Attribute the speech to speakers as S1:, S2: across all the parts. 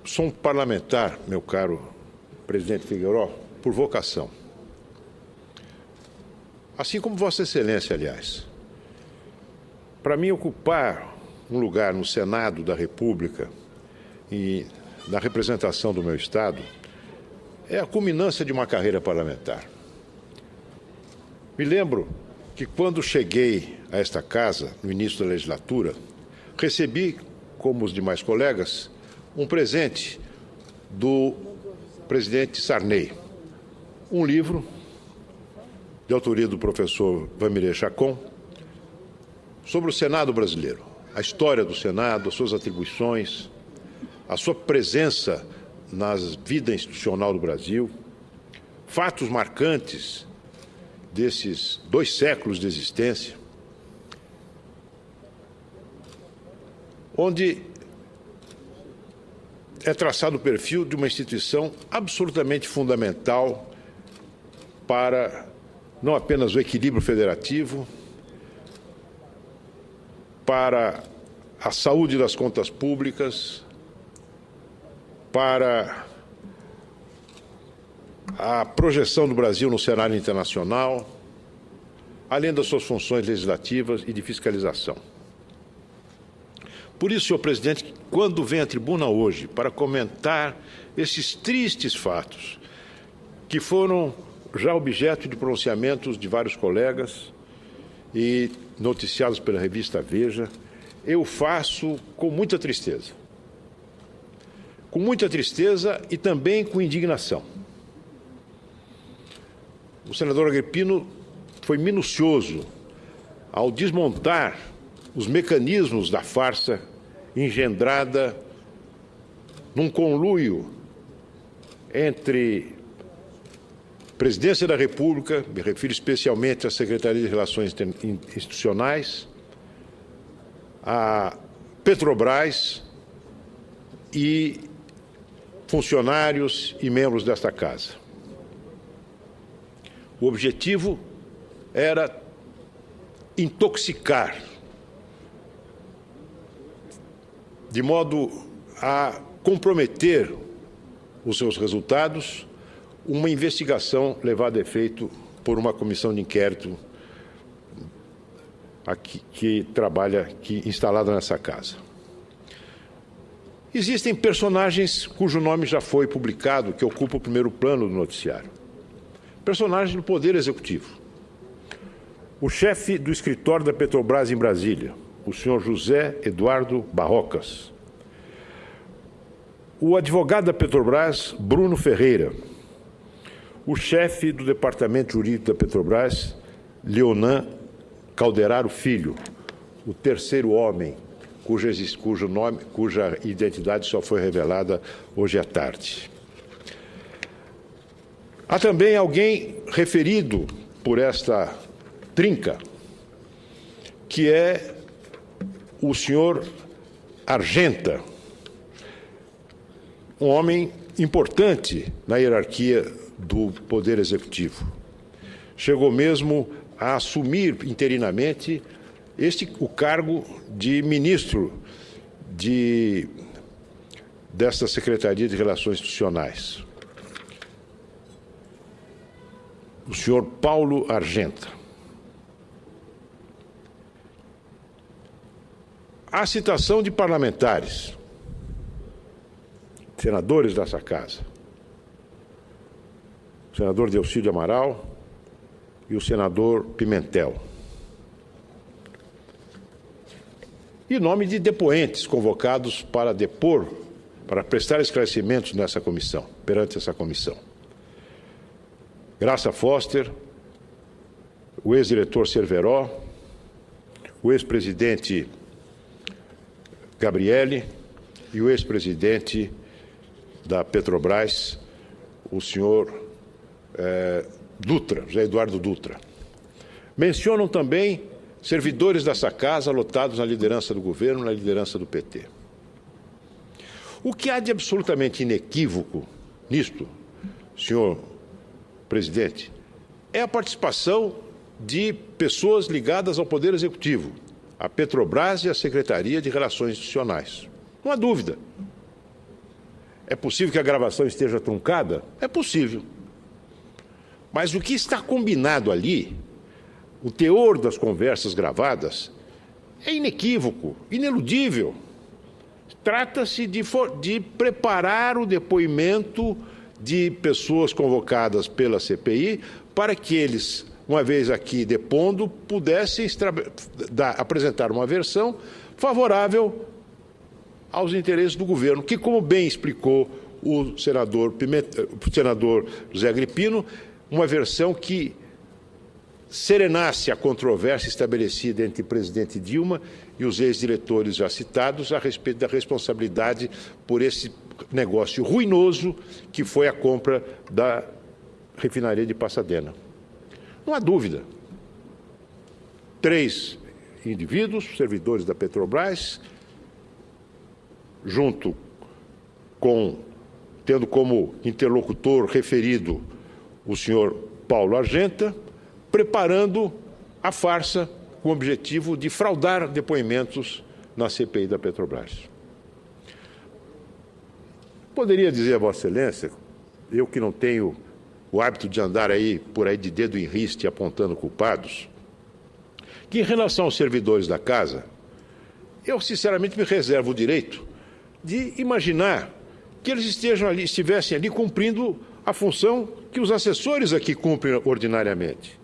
S1: sou um parlamentar, meu caro presidente Figueiró, por vocação. Assim como Vossa Excelência, aliás. Para mim, ocupar um lugar no Senado da República e na representação do meu Estado é a culminância de uma carreira parlamentar. Me lembro que, quando cheguei a esta casa, no início da legislatura, recebi, como os demais colegas, um presente do presidente Sarney, um livro de autoria do professor Vamiré Chacon sobre o Senado brasileiro, a história do Senado, as suas atribuições, a sua presença na vida institucional do Brasil, fatos marcantes desses 2 séculos de existência, onde é traçado o perfil de uma instituição absolutamente fundamental para não apenas o equilíbrio federativo, para a saúde das contas públicas, para a projeção do Brasil no cenário internacional, além das suas funções legislativas e de fiscalização. Por isso, senhor presidente, quando vem à tribuna hoje para comentar esses tristes fatos, que foram já objeto de pronunciamentos de vários colegas e noticiados pela revista Veja, eu faço com muita tristeza. Com muita tristeza e também com indignação. O senador Agrippino foi minucioso ao desmontar os mecanismos da farsa engendrada num conluio entre Presidência da República, me refiro especialmente à Secretaria de Relações Institucionais, a Petrobras e funcionários e membros desta casa. O objetivo era intoxicar, de modo a comprometer os seus resultados, uma investigação levada a efeito por uma comissão de inquérito que trabalha instalada nessa casa. Existem personagens cujo nome já foi publicado, que ocupa o primeiro plano do noticiário. Personagens do Poder Executivo. O chefe do escritório da Petrobras em Brasília, o senhor José Eduardo Barrocas. O advogado da Petrobras, Bruno Ferreira. O chefe do departamento jurídico da Petrobras, Leonan Calderaro Filho, o terceiro homem cuja identidade só foi revelada hoje à tarde. Há também alguém referido por esta trinca, que é o senhor Argenta, um homem importante na hierarquia do Poder Executivo. Chegou mesmo a assumir interinamente o cargo de ministro desta Secretaria de Relações Institucionais. O senhor Paulo Argenta. A citação de parlamentares, senadores dessa casa, o senador Delcídio Amaral e o senador Pimentel. E nome de depoentes convocados para depor, para prestar esclarecimentos nessa comissão, perante essa comissão. Graça Foster, o ex-diretor Cerveró, o ex-presidente Gabrielli e o ex-presidente da Petrobras, o senhor Dutra, José Eduardo Dutra. Mencionam também servidores dessa casa lotados na liderança do governo, na liderança do PT. O que há de absolutamente inequívoco nisto, senhor presidente, é a participação de pessoas ligadas ao Poder Executivo, a Petrobras e a Secretaria de Relações Institucionais. Não há dúvida. É possível que a gravação esteja truncada? É possível. Mas o que está combinado ali, o teor das conversas gravadas, é inequívoco, ineludível. Trata-se de preparar o depoimento de pessoas convocadas pela CPI para que eles, uma vez aqui depondo, pudessem apresentar uma versão favorável aos interesses do governo, que, como bem explicou o senador José Agripino, uma versão que serenasse a controvérsia estabelecida entre o presidente Dilma e os ex-diretores já citados a respeito da responsabilidade por esse negócio ruinoso que foi a compra da refinaria de Pasadena. Não há dúvida. 3 indivíduos, servidores da Petrobras, tendo como interlocutor referido o senhor Paulo Argenta, preparando a farsa com o objetivo de fraudar depoimentos na CPI da Petrobras. Poderia dizer a Vossa Excelência, eu que não tenho o hábito de andar por aí de dedo em riste apontando culpados, que em relação aos servidores da casa, eu sinceramente me reservo o direito de imaginar que eles estivessem ali cumprindo a função que os assessores aqui cumprem ordinariamente.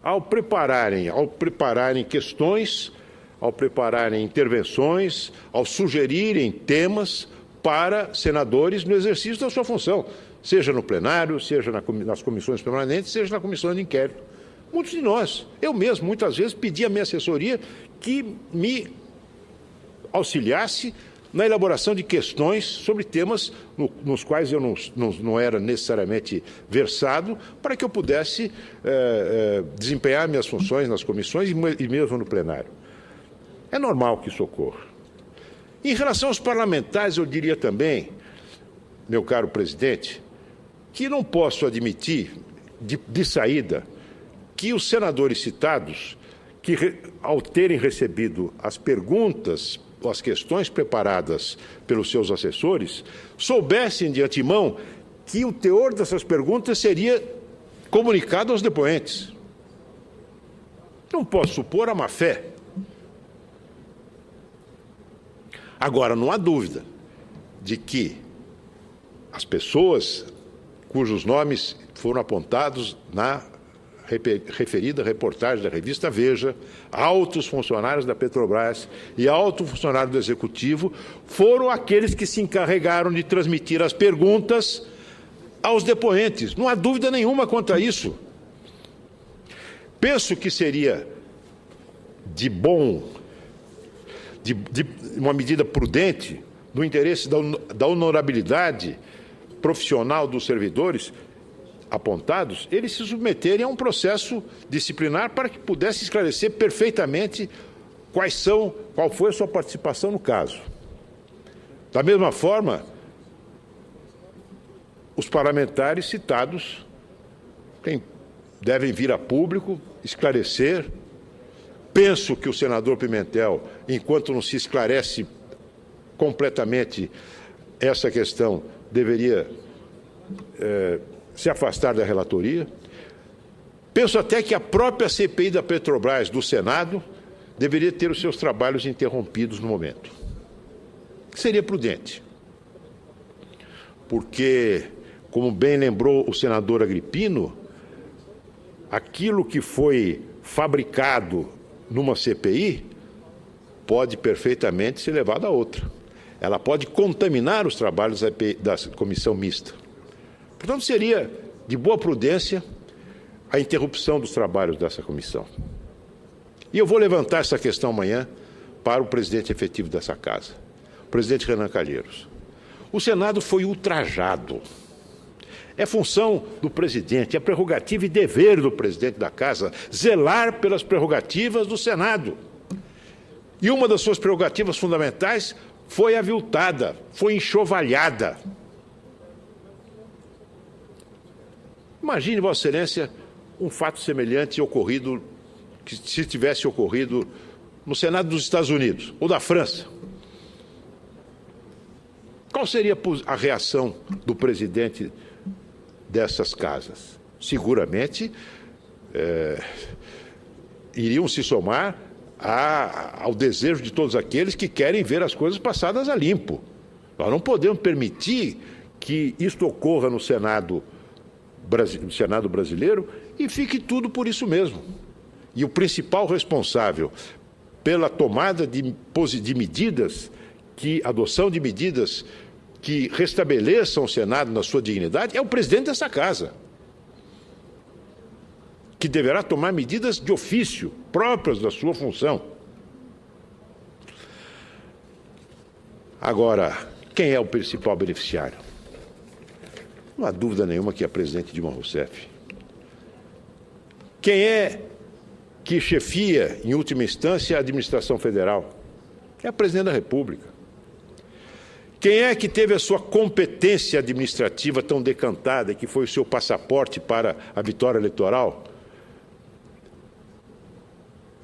S1: Ao prepararem questões, ao prepararem intervenções, ao sugerirem temas para senadores no exercício da sua função, seja no plenário, seja nas comissões permanentes, seja na comissão de inquérito. Muitos de nós, eu mesmo, muitas vezes, pedi à minha assessoria que me auxiliasse na elaboração de questões sobre temas nos quais eu não era necessariamente versado, para que eu pudesse desempenhar minhas funções nas comissões e mesmo no plenário. É normal que isso ocorra. Em relação aos parlamentares, eu diria também, meu caro presidente, que não posso admitir, de saída, que os senadores citados, que ao terem recebido as perguntas, as questões preparadas pelos seus assessores, soubessem de antemão que o teor dessas perguntas seria comunicado aos depoentes. Não posso supor a má-fé. Agora, não há dúvida de que as pessoas cujos nomes foram apontados na referida reportagem da revista Veja, altos funcionários da Petrobras e alto funcionário do Executivo, foram aqueles que se encarregaram de transmitir as perguntas aos depoentes. Não há dúvida nenhuma quanto a isso. Penso que seria de uma medida prudente, no interesse da honorabilidade profissional dos servidores apontados, eles se submeterem a um processo disciplinar para que pudesse esclarecer perfeitamente qual foi a sua participação no caso. Da mesma forma, os parlamentares citados devem vir a público esclarecer. Penso que o senador Pimentel, enquanto não se esclarece completamente essa questão, deveria se afastar da relatoria. Penso até que a própria CPI da Petrobras, do Senado, deveria ter os seus trabalhos interrompidos no momento. Seria prudente, porque, como bem lembrou o senador Agripino, aquilo que foi fabricado numa CPI pode perfeitamente ser levado a outra. Ela pode contaminar os trabalhos da comissão mista. Portanto, seria de boa prudência a interrupção dos trabalhos dessa comissão. E eu vou levantar essa questão amanhã para o presidente efetivo dessa casa, o presidente Renan Calheiros. O Senado foi ultrajado. É função do presidente, é prerrogativa e dever do presidente da casa zelar pelas prerrogativas do Senado. E uma das suas prerrogativas fundamentais foi aviltada, foi enxovalhada. Imagine, Vossa Excelência, um fato semelhante ocorrido, que se tivesse ocorrido no Senado dos Estados Unidos ou da França. Qual seria a reação do presidente dessas casas? Seguramente iriam se somar ao desejo de todos aqueles que querem ver as coisas passadas a limpo. Nós não podemos permitir que isto ocorra no Senado brasileiro e fique tudo por isso mesmo. E o principal responsável pela tomada de medidas, adoção de medidas que restabeleçam o Senado na sua dignidade, é o presidente dessa casa, que deverá tomar medidas de ofício, próprias da sua função. Agora, quem é o principal beneficiário? Não há dúvida nenhuma que é a presidente Dilma Rousseff. Quem é que chefia, em última instância, a administração federal? É a presidente da República. Quem é que teve a sua competência administrativa tão decantada, que foi o seu passaporte para a vitória eleitoral?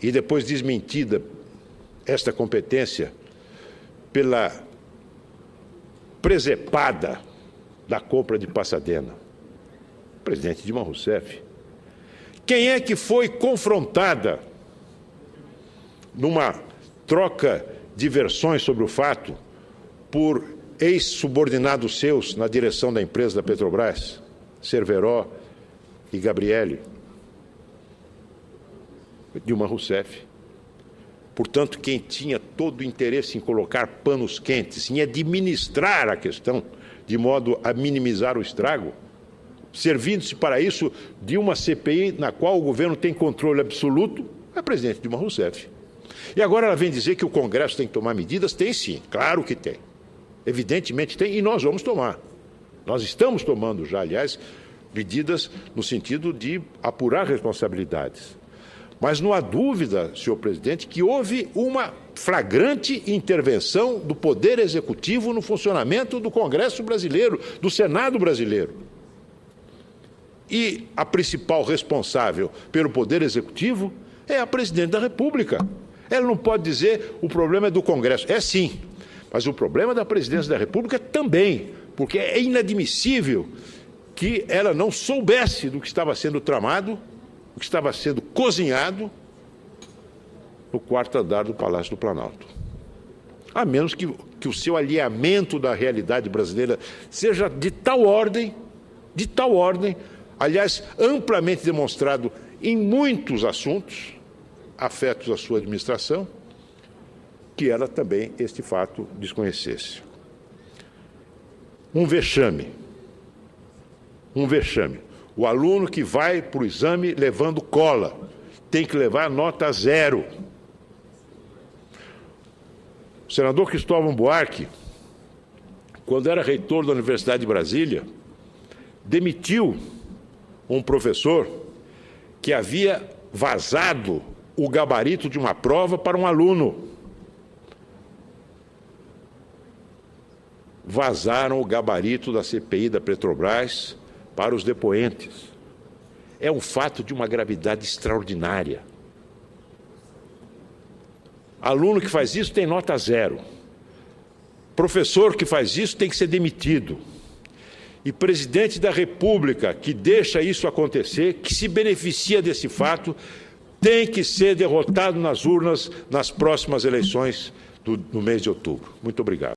S1: E depois desmentida esta competência pela presepada da compra de Passadena? Presidente Dilma Rousseff. Quem é que foi confrontada numa troca de versões sobre o fato por ex-subordinados seus na direção da empresa da Petrobras, Cerveró e Gabrielli? Dilma Rousseff. Portanto, quem tinha todo o interesse em colocar panos quentes, em administrar a questão de modo a minimizar o estrago, servindo-se para isso de uma CPI na qual o governo tem controle absoluto, é a presidente Dilma Rousseff. E agora ela vem dizer que o Congresso tem que tomar medidas? Tem sim, claro que tem. Evidentemente tem, e nós vamos tomar. Nós estamos tomando já, aliás, medidas no sentido de apurar responsabilidades. Mas não há dúvida, senhor presidente, que houve uma flagrante intervenção do Poder Executivo no funcionamento do Congresso brasileiro, do Senado brasileiro. E a principal responsável pelo Poder Executivo é a presidente da República. Ela não pode dizer o problema é do Congresso. É sim, mas o problema da presidência da República também, porque é inadmissível que ela não soubesse do que estava sendo tramado, o que estava sendo cozinhado no quarto andar do Palácio do Planalto. A menos que o seu alinhamento da realidade brasileira seja de tal ordem, aliás, amplamente demonstrado em muitos assuntos afetos à sua administração, que ela também este fato desconhecesse. Um vexame. O aluno que vai para o exame levando cola tem que levar nota 0. O senador Cristóvão Buarque, quando era reitor da Universidade de Brasília, demitiu um professor que havia vazado o gabarito de uma prova para um aluno. Vazaram o gabarito da CPI da Petrobras para os depoentes. É um fato de uma gravidade extraordinária. Aluno que faz isso tem nota 0. Professor que faz isso tem que ser demitido. E presidente da República que deixa isso acontecer, que se beneficia desse fato, tem que ser derrotado nas urnas nas próximas eleições no mês de outubro. Muito obrigado.